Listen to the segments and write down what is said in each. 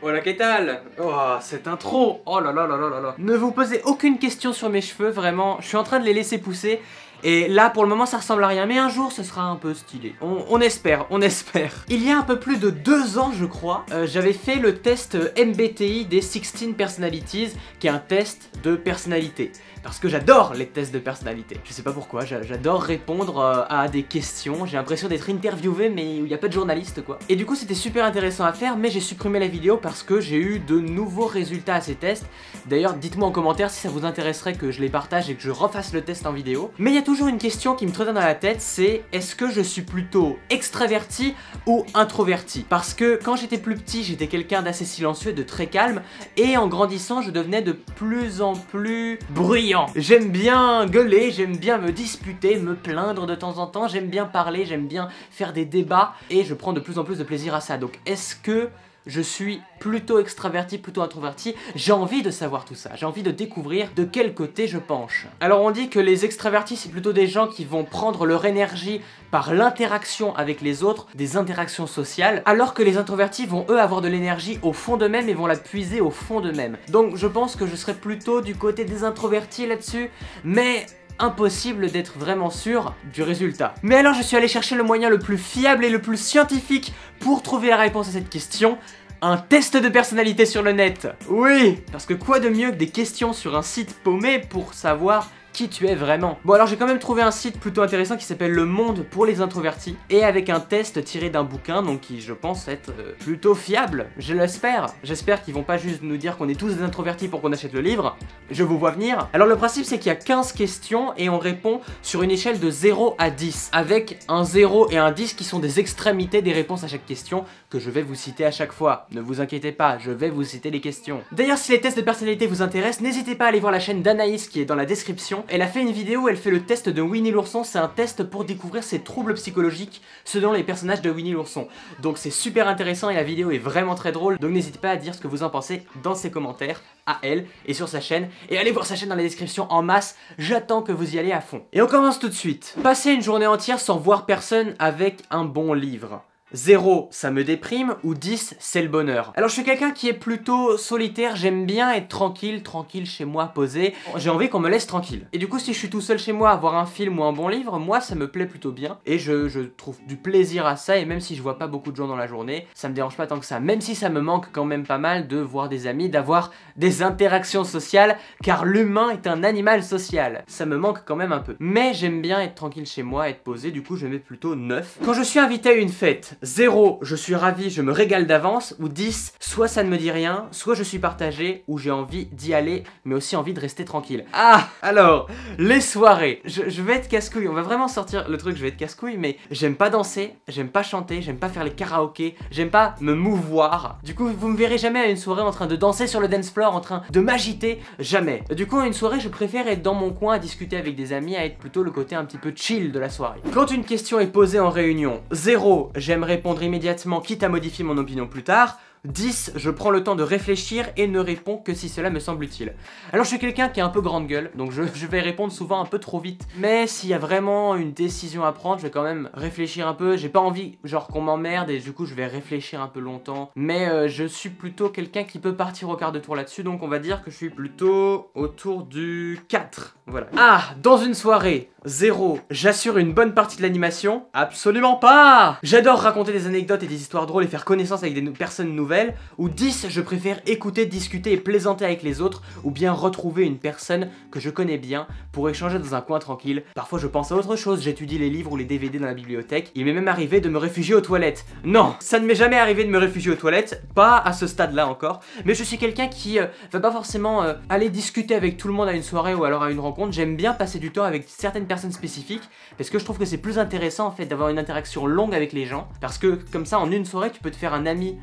Hola, ¿qué tal? Oh, cette intro. Oh là là là là là là. Ne vous posez aucune question sur mes cheveux, vraiment. Je suis en train de les laisser pousser. Et là, pour le moment, ça ressemble à rien. Mais un jour, ce sera un peu stylé. On espère, on espère. Il y a un peu plus de 2 ans, je crois, j'avais fait le test MBTI des 16 Personalities, qui est un test de personnalité. Parce que j'adore les tests de personnalité. Je sais pas pourquoi, j'adore répondre à des questions. J'ai l'impression d'être interviewé, mais il n'y a pas de journaliste, quoi. Et du coup, c'était super intéressant à faire, mais j'ai supprimé la vidéo parce que j'ai eu de nouveaux résultats à ces tests. D'ailleurs, dites-moi en commentaire si ça vous intéresserait que je les partage et que je refasse le test en vidéo. Mais il y a toujours une question qui me trotte dans la tête, c'est est-ce que je suis plutôt extraverti ou introverti? Parce que quand j'étais plus petit, j'étais quelqu'un d'assez silencieux, de très calme, et en grandissant, je devenais de plus en plus bruyant. J'aime bien gueuler, j'aime bien me disputer, me plaindre de temps en temps, j'aime bien parler, j'aime bien faire des débats, et je prends de plus en plus de plaisir à ça. Donc est-ce que je suis plutôt extraverti, plutôt introverti? J'ai envie de savoir tout ça, j'ai envie de découvrir de quel côté je penche. Alors on dit que les extravertis c'est plutôt des gens qui vont prendre leur énergie par l'interaction avec les autres, des interactions sociales, alors que les introvertis vont eux avoir de l'énergie au fond d'eux-mêmes et vont la puiser au fond d'eux-mêmes. Donc je pense que je serais plutôt du côté des introvertis là-dessus, mais impossible d'être vraiment sûr du résultat. Mais alors je suis allé chercher le moyen le plus fiable et le plus scientifique pour trouver la réponse à cette question. Un test de personnalité sur le net. Oui, parce que quoi de mieux que des questions sur un site paumé pour savoir qui tu es vraiment. Bon alors j'ai quand même trouvé un site plutôt intéressant qui s'appelle Le Monde pour les introvertis, et avec un test tiré d'un bouquin, donc qui je pense être plutôt fiable, je l'espère. J'espère qu'ils vont pas juste nous dire qu'on est tous des introvertis pour qu'on achète le livre, je vous vois venir. Alors le principe c'est qu'il y a 15 questions et on répond sur une échelle de 0 à 10, avec un 0 et un 10 qui sont des extrémités des réponses à chaque question, que je vais vous citer à chaque fois. Ne vous inquiétez pas, je vais vous citer les questions. D'ailleurs si les tests de personnalité vous intéressent, n'hésitez pas à aller voir la chaîne d'Anaïs qui est dans la description. Elle a fait une vidéo où elle fait le test de Winnie l'ourson, c'est un test pour découvrir ses troubles psychologiques selon les personnages de Winnie l'ourson. Donc c'est super intéressant et la vidéo est vraiment très drôle, donc n'hésitez pas à dire ce que vous en pensez dans ses commentaires, à elle et sur sa chaîne, et allez voir sa chaîne dans la description en masse, j'attends que vous y allez à fond. Et on commence tout de suite. Passer une journée entière sans voir personne avec un bon livre. 0, ça me déprime, ou 10, c'est le bonheur. Alors je suis quelqu'un qui est plutôt solitaire, j'aime bien être tranquille chez moi, posé. J'ai envie qu'on me laisse tranquille. Et du coup si je suis tout seul chez moi à voir un film ou un bon livre, moi ça me plaît plutôt bien. Et je trouve du plaisir à ça, et même si je vois pas beaucoup de gens dans la journée, ça me dérange pas tant que ça. Même si ça me manque quand même pas mal de voir des amis, d'avoir des interactions sociales, car l'humain est un animal social. Ça me manque quand même un peu. Mais j'aime bien être tranquille chez moi, être posé, du coup je mets plutôt 9. Quand je suis invité à une fête, 0, je suis ravi, je me régale d'avance, ou 10, soit ça ne me dit rien, soit je suis partagé, ou j'ai envie d'y aller, mais aussi envie de rester tranquille. Ah, alors, les soirées, je vais être casse-couille, on va vraiment sortir le truc, je vais être casse-couille, mais j'aime pas danser, j'aime pas chanter, j'aime pas faire les karaokés, j'aime pas me mouvoir. Du coup, vous me verrez jamais à une soirée en train de danser sur le dance floor, en train de m'agiter, jamais. Du coup, à une soirée, je préfère être dans mon coin à discuter avec des amis, à être plutôt le côté un petit peu chill de la soirée. Quand une question est posée en réunion, 0, j'aime répondre immédiatement, quitte à modifier mon opinion plus tard. 10, je prends le temps de réfléchir et ne réponds que si cela me semble utile. Alors je suis quelqu'un qui est un peu grande gueule, donc je vais répondre souvent un peu trop vite. Mais s'il y a vraiment une décision à prendre, je vais quand même réfléchir un peu. J'ai pas envie genre qu'on m'emmerde et du coup je vais réfléchir un peu longtemps. Mais je suis plutôt quelqu'un qui peut partir au quart de tour là-dessus, donc on va dire que je suis plutôt autour du 4. Voilà. Ah, dans une soirée, 0, j'assure une bonne partie de l'animation. Absolument pas. J'adore raconter des anecdotes et des histoires drôles et faire connaissance avec des personnes nouvelles. Ou 10, je préfère écouter, discuter et plaisanter avec les autres, ou bien retrouver une personne que je connais bien pour échanger dans un coin tranquille. Parfois je pense à autre chose, j'étudie les livres ou les DVD dans la bibliothèque. Il m'est même arrivé de me réfugier aux toilettes. Non, ça ne m'est jamais arrivé de me réfugier aux toilettes, pas à ce stade-là encore. Mais je suis quelqu'un qui va pas forcément aller discuter avec tout le monde à une soirée ou alors à une rencontre. J'aime bien passer du temps avec certaines personnes spécifiques, parce que je trouve que c'est plus intéressant en fait d'avoir une interaction longue avec les gens, parce que comme ça en une soirée tu peux te faire un ami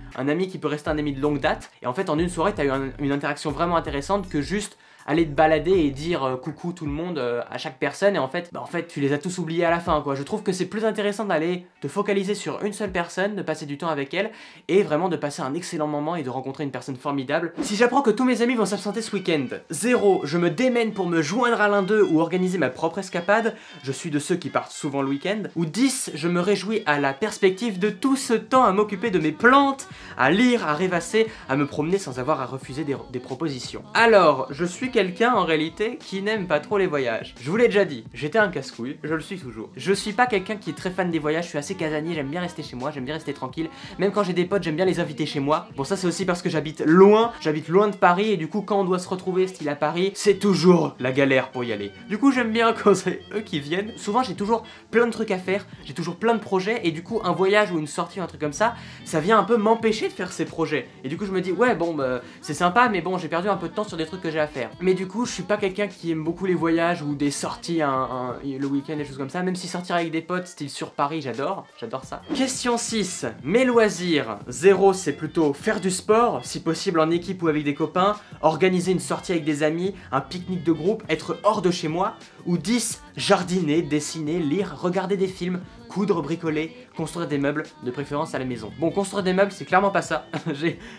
qui peut rester un ami de longue date, et en fait en une soirée t'as eu une interaction vraiment intéressante que juste aller te balader et dire coucou tout le monde à chaque personne et en fait tu les as tous oubliés à la fin quoi. Je trouve que c'est plus intéressant d'aller te focaliser sur une seule personne, de passer du temps avec elle et vraiment de passer un excellent moment et de rencontrer une personne formidable. Si j'apprends que tous mes amis vont s'absenter ce week-end, 0, je me démène pour me joindre à l'un d'eux ou organiser ma propre escapade, je suis de ceux qui partent souvent le week-end, ou 10, je me réjouis à la perspective de tout ce temps à m'occuper de mes plantes, à lire, à rêvasser, à me promener sans avoir à refuser des propositions. Alors, je suis quelqu'un en réalité qui n'aime pas trop les voyages. Je vous l'ai déjà dit, j'étais un casse-couille, je le suis toujours. Je suis pas quelqu'un qui est très fan des voyages, je suis assez casanier, j'aime bien rester chez moi, j'aime bien rester tranquille. Même quand j'ai des potes, j'aime bien les inviter chez moi. Bon ça c'est aussi parce que j'habite loin de Paris et du coup quand on doit se retrouver style à Paris, c'est toujours la galère pour y aller. Du coup j'aime bien quand c'est eux qui viennent. Souvent j'ai toujours plein de trucs à faire, j'ai toujours plein de projets et du coup un voyage ou une sortie ou un truc comme ça vient un peu m'empêcher de faire ces projets. Et du coup je me dis ouais bon bah c'est sympa mais bon j'ai perdu un peu de temps sur des trucs que j'ai à faire. Mais du coup je suis pas quelqu'un qui aime beaucoup les voyages ou des sorties le week-end, des choses comme ça. Même si sortir avec des potes style sur Paris j'adore ça. Question 6, mes loisirs. 0 c'est plutôt faire du sport, si possible en équipe ou avec des copains, organiser une sortie avec des amis, un pique-nique de groupe, être hors de chez moi. Ou 10, jardiner, dessiner, lire, regarder des films, coudre, bricoler, construire des meubles, de préférence à la maison. Bon, construire des meubles, c'est clairement pas ça.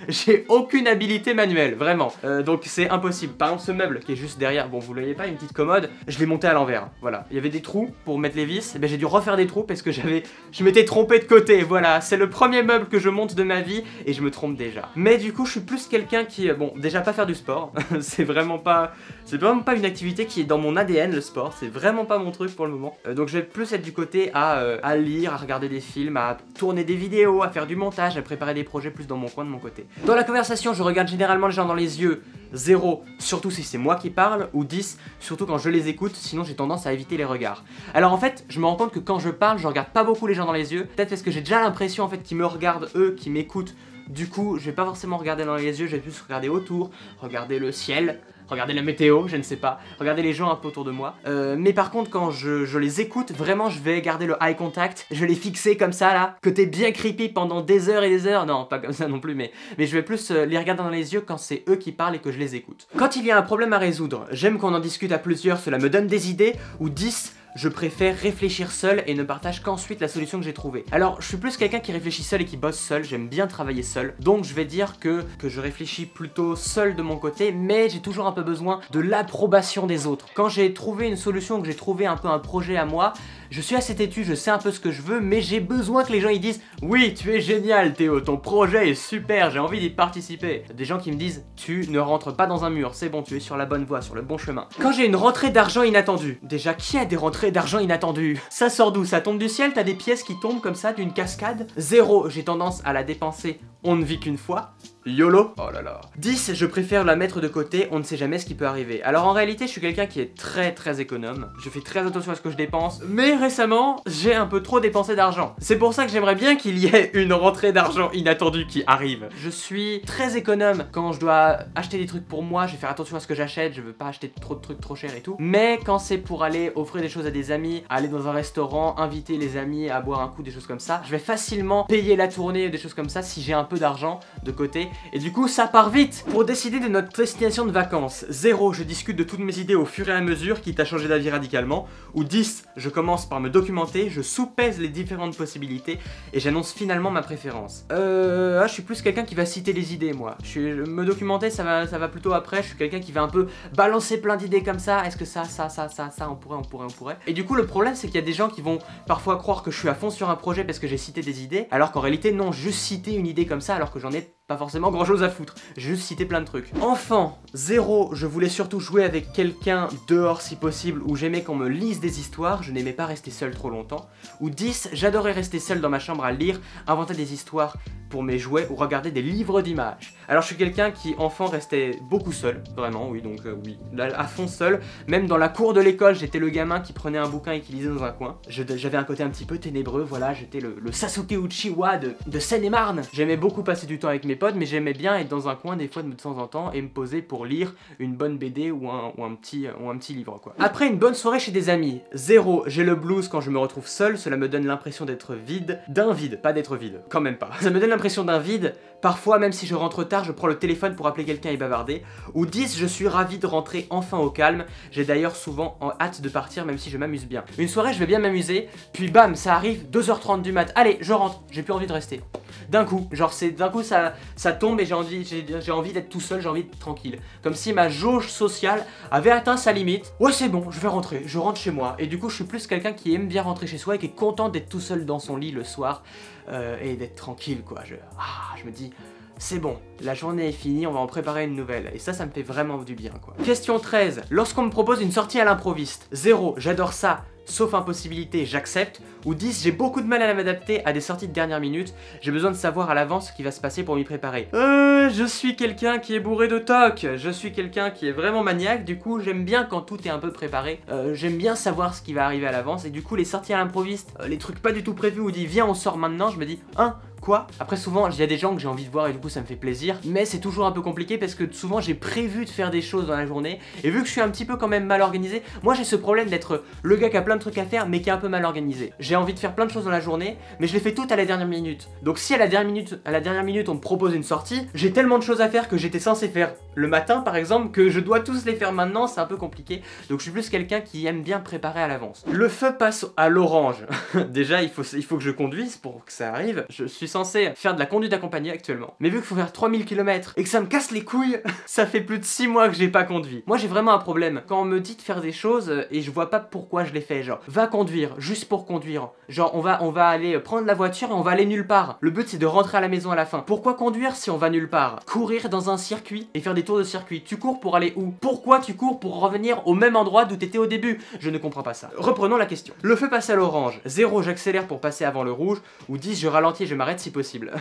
J'ai aucune habilité manuelle, vraiment. Donc c'est impossible. Par exemple, ce meuble qui est juste derrière, bon, vous le voyez pas, une petite commode, je l'ai monté à l'envers. Voilà. Il y avait des trous pour mettre les vis, ben, j'ai dû refaire des trous parce que je m'étais trompé de côté. Voilà, c'est le premier meuble que je monte de ma vie et je me trompe déjà. Mais du coup, je suis plus quelqu'un qui, bon, déjà pas faire du sport. c'est vraiment pas une activité qui est dans mon ADN, le sport. C'est vraiment pas mon truc pour le moment. Donc je vais plus être du côté à lire, à regarder des films, à tourner des vidéos, à faire du montage, à préparer des projets plus dans mon coin de mon côté. Dans la conversation, je regarde généralement les gens dans les yeux. 0, surtout si c'est moi qui parle, ou 10, surtout quand je les écoute, sinon j'ai tendance à éviter les regards. Alors en fait, je me rends compte que quand je parle, je regarde pas beaucoup les gens dans les yeux, peut-être parce que j'ai déjà l'impression en fait qu'ils me regardent eux, qu'ils m'écoutent. Du coup, je vais pas forcément regarder dans les yeux, je vais plus regarder autour, regarder le ciel, regarder la météo, je ne sais pas, regarder les gens un peu autour de moi. Mais par contre, quand je les écoute, vraiment, je vais garder le eye contact, je vais les fixer comme ça, là, côté bien creepy pendant des heures et des heures. Non, pas comme ça non plus, mais je vais plus les regarder dans les yeux quand c'est eux qui parlent et que je les écoute. Quand il y a un problème à résoudre, j'aime qu'on en discute à plusieurs, cela me donne des idées, ou 10, je préfère réfléchir seul et ne partage qu'ensuite la solution que j'ai trouvée. Alors, je suis plus quelqu'un qui réfléchit seul et qui bosse seul, j'aime bien travailler seul. Donc, je vais dire que je réfléchis plutôt seul de mon côté, mais j'ai toujours un peu besoin de l'approbation des autres. Quand j'ai trouvé une solution, que j'ai trouvé un peu un projet à moi, je suis assez têtu, je sais un peu ce que je veux, mais j'ai besoin que les gens ils disent « Oui, tu es génial Théo, ton projet est super, j'ai envie d'y participer ». Des gens qui me disent « Tu ne rentres pas dans un mur, c'est bon, tu es sur la bonne voie, sur le bon chemin ». Quand j'ai une rentrée d'argent inattendue, déjà qui a des rentrées d'argent inattendues? Ça sort d'où? Ça tombe du ciel? T'as des pièces qui tombent comme ça d'une cascade? 0, j'ai tendance à la dépenser, on ne vit qu'une fois. YOLO. Oh là là. 10, je préfère la mettre de côté, on ne sait jamais ce qui peut arriver. Alors en réalité, je suis quelqu'un qui est très économe. Je fais très attention à ce que je dépense. Mais récemment, j'ai un peu trop dépensé d'argent. C'est pour ça que j'aimerais bien qu'il y ait une rentrée d'argent inattendue qui arrive. Je suis très économe quand je dois acheter des trucs pour moi. Je vais faire attention à ce que j'achète. Je veux pas acheter trop de trucs trop chers et tout. Mais quand c'est pour aller offrir des choses à des amis, aller dans un restaurant, inviter les amis à boire un coup, des choses comme ça, je vais facilement payer la tournée ou des choses comme ça si j'ai un peu d'argent de côté. Et du coup ça part vite. Pour décider de notre destination de vacances, 0, je discute de toutes mes idées au fur et à mesure, quitte à changer d'avis radicalement. Ou 10, je commence par me documenter, je soupèse les différentes possibilités et j'annonce finalement ma préférence. Je suis plus quelqu'un qui va citer les idées moi. Me documenter ça va plutôt après, je suis quelqu'un qui va un peu balancer plein d'idées comme ça. Est-ce que ça, on pourrait. Et du coup le problème c'est qu'il y a des gens qui vont parfois croire que je suis à fond sur un projet parce que j'ai cité des idées, alors qu'en réalité non, juste citer une idée comme ça alors que j'en ai pas forcément grand chose à foutre, j'ai juste cité plein de trucs. Enfant, 0, je voulais surtout jouer avec quelqu'un dehors si possible, où j'aimais qu'on me lise des histoires, je n'aimais pas rester seul trop longtemps. Ou 10, j'adorais rester seul dans ma chambre à lire, inventer des histoires pour mes jouets ou regarder des livres d'images. Alors je suis quelqu'un qui, enfant, restait beaucoup seul, vraiment, oui, donc oui, là, à fond seul. Même dans la cour de l'école, j'étais le gamin qui prenait un bouquin et qui lisait dans un coin. J'avais un côté un petit peu ténébreux, voilà, j'étais le Sasuke Uchiwa de Seine-et-Marne. J'aimais beaucoup passer du temps avec mes potes, mais j'aimais bien être dans un coin des fois de temps en temps et me poser pour lire une bonne BD ou un petit livre, quoi. Après une bonne soirée chez des amis, 0, j'ai le blues quand je me retrouve seul, cela me donne l'impression d'être vide, pas d'être vide, quand même pas. Ça me donne l'impression l'impression d'un vide. Parfois, même si je rentre tard, je prends le téléphone pour appeler quelqu'un et bavarder. Ou 10, je suis ravi de rentrer enfin au calme. J'ai d'ailleurs souvent hâte de partir, même si je m'amuse bien. Une soirée, je vais bien m'amuser, puis bam, ça arrive, 2h30 du mat. Allez, je rentre, j'ai plus envie de rester. D'un coup, genre d'un coup ça tombe et j'ai envie d'être tout seul, j'ai envie d'être tranquille. Comme si ma jauge sociale avait atteint sa limite. Ouais, c'est bon, je vais rentrer, je rentre chez moi. Et du coup, je suis plus quelqu'un qui aime bien rentrer chez soi et qui est content d'être tout seul dans son lit le soir et d'être tranquille, quoi. Je me dis, c'est bon, la journée est finie, on va en préparer une nouvelle. Et ça me fait vraiment du bien, quoi. Question 13. Lorsqu'on me propose une sortie à l'improviste. 0, j'adore ça, sauf impossibilité, j'accepte. Ou 10, j'ai beaucoup de mal à m'adapter à des sorties de dernière minute. J'ai besoin de savoir à l'avance ce qui va se passer pour m'y préparer. Je suis quelqu'un qui est bourré de toc. Je suis quelqu'un qui est vraiment maniaque. Du coup, j'aime bien quand tout est un peu préparé. J'aime bien savoir ce qui va arriver à l'avance. Et du coup, les sorties à l'improviste, les trucs pas du tout prévus où on dit viens, on sort maintenant, je me dis, hein, quoi? Après, souvent, il y a des gens que j'ai envie de voir et du coup, ça me fait plaisir. Mais c'est toujours un peu compliqué parce que souvent, j'ai prévu de faire des choses dans la journée. Et vu que je suis un petit peu quand même mal organisé, moi, j'ai ce problème d'être le gars qui a plein de trucs à faire mais qui est un peu mal organisé. J'ai envie de faire plein de choses dans la journée, mais je les fais toutes à la dernière minute. Donc si à la dernière minute on me propose une sortie, j'ai tellement de choses à faire que j'étais censé faire le matin par exemple, que je dois tous les faire maintenant, c'est un peu compliqué. Donc je suis plus quelqu'un qui aime bien préparer à l'avance. Le feu passe à l'orange. Déjà il faut que je conduise pour que ça arrive. Je suis censé faire de la conduite accompagnée actuellement. Mais vu qu'il faut faire 3000 km et que ça me casse les couilles, ça fait plus de 6 mois que j'ai pas conduit. Moi j'ai vraiment un problème. Quand on me dit de faire des choses et je vois pas pourquoi je les fais, genre va conduire, juste pour conduire. Genre on va aller prendre la voiture et on va aller nulle part. Le but c'est de rentrer à la maison à la fin. Pourquoi conduire si on va nulle part? Courir dans un circuit et faire des tours de circuit. Tu cours pour aller où? Pourquoi tu cours pour revenir au même endroit d'où t'étais au début? Je ne comprends pas ça. Reprenons la question. Le feu passe à l'orange. 0, j'accélère pour passer avant le rouge. Ou 10, je ralentis et je m'arrête si possible.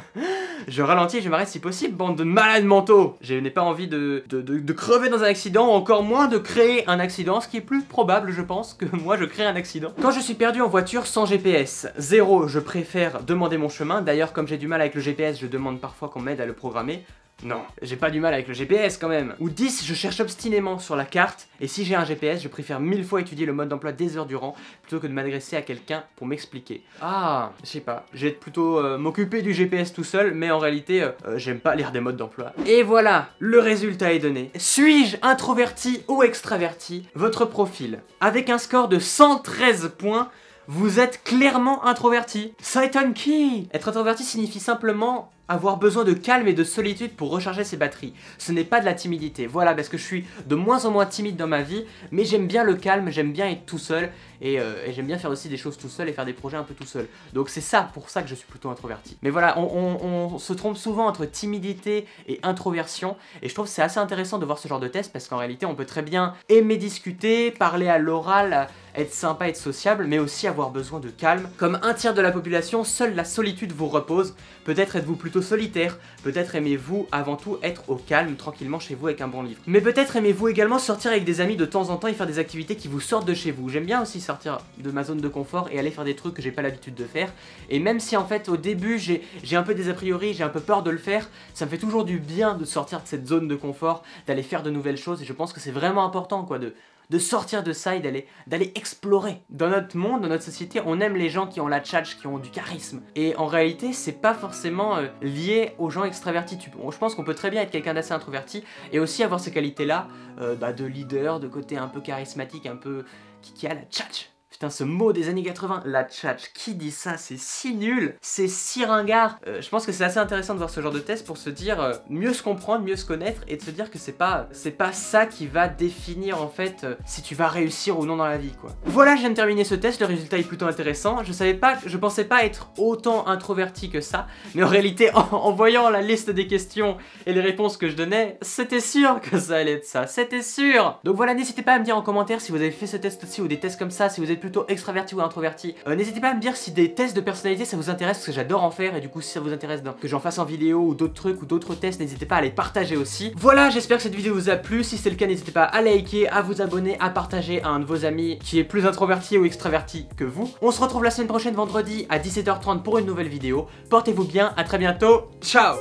Je ralentis et je m'arrête si possible, bande de malades mentaux. Je n'ai pas envie de crever dans un accident, encore moins de créer un accident, ce qui est plus probable je pense que moi je crée un accident. Quand je suis perdu en voiture sans GPS. 0, je préfère demander mon chemin. D'ailleurs comme j'ai du mal avec le GPS, je demande parfois qu'on m'aide à le programmer. Non, j'ai pas du mal avec le GPS quand même. Ou 10, je cherche obstinément sur la carte. Et si j'ai un GPS, je préfère 1000 fois étudier le mode d'emploi des heures durant plutôt que de m'adresser à quelqu'un pour m'expliquer. Ah, je sais pas, je vais plutôt m'occuper du GPS tout seul, mais en réalité, j'aime pas lire des modes d'emploi. Et voilà, le résultat est donné. Suis-je introverti ou extraverti? Votre profil. Avec un score de 113 points, vous êtes clairement introverti. Satan Key. Être introverti signifie simplement avoir besoin de calme et de solitude pour recharger ses batteries. Ce n'est pas de la timidité. Voilà, parce que je suis de moins en moins timide dans ma vie, mais j'aime bien le calme, j'aime bien être tout seul, et j'aime bien faire aussi des choses tout seul et faire des projets un peu tout seul. Donc c'est ça, pour ça que je suis plutôt introverti. Mais voilà, on se trompe souvent entre timidité et introversion, et je trouve que c'est assez intéressant de voir ce genre de test, parce qu'en réalité on peut très bien aimer discuter, parler à l'oral, être sympa, être sociable, mais aussi avoir besoin de calme. Comme un tiers de la population, seule la solitude vous repose. Peut-être êtes-vous plutôt solitaire, peut-être aimez-vous avant tout être au calme, tranquillement chez vous avec un bon livre. Mais peut-être aimez-vous également sortir avec des amis de temps en temps et faire des activités qui vous sortent de chez vous. J'aime bien aussi sortir de ma zone de confort et aller faire des trucs que j'ai pas l'habitude de faire. Et même si en fait au début j'ai un peu des a priori, j'ai un peu peur de le faire, ça me fait toujours du bien de sortir de cette zone de confort, d'aller faire de nouvelles choses, et je pense que c'est vraiment important quoi, de sortir de ça et d'aller explorer. Dans notre monde, dans notre société, on aime les gens qui ont la tchatch, qui ont du charisme. Et en réalité, c'est pas forcément lié aux gens extravertis. Je pense qu'on peut très bien être quelqu'un d'assez introverti et aussi avoir ces qualités-là, de leader, de côté un peu charismatique, un peu qui a la tchatch. Putain, ce mot des années 80, la tchatch, qui dit ça? C'est si nul, c'est si ringard. Je pense que c'est assez intéressant de voir ce genre de test pour se dire mieux se comprendre, mieux se connaître, et de se dire que c'est pas ça qui va définir en fait si tu vas réussir ou non dans la vie quoi. Voilà, je viens de terminer ce test, le résultat est plutôt intéressant. Je pensais pas être autant introverti que ça, mais en réalité en voyant la liste des questions et les réponses que je donnais, c'était sûr que ça allait être ça, c'était sûr. Donc voilà, n'hésitez pas à me dire en commentaire si vous avez fait ce test aussi ou des tests comme ça, si vous êtes plutôt extraverti ou introverti. N'hésitez pas à me dire si des tests de personnalité ça vous intéresse, parce que j'adore en faire, et du coup si ça vous intéresse que j'en fasse en vidéo ou d'autres trucs ou d'autres tests, n'hésitez pas à les partager aussi. Voilà, j'espère que cette vidéo vous a plu. Si c'est le cas, n'hésitez pas à liker, à vous abonner, à partager à un de vos amis qui est plus introverti ou extraverti que vous. On se retrouve la semaine prochaine vendredi à 17h30 pour une nouvelle vidéo. Portez-vous bien, à très bientôt, ciao.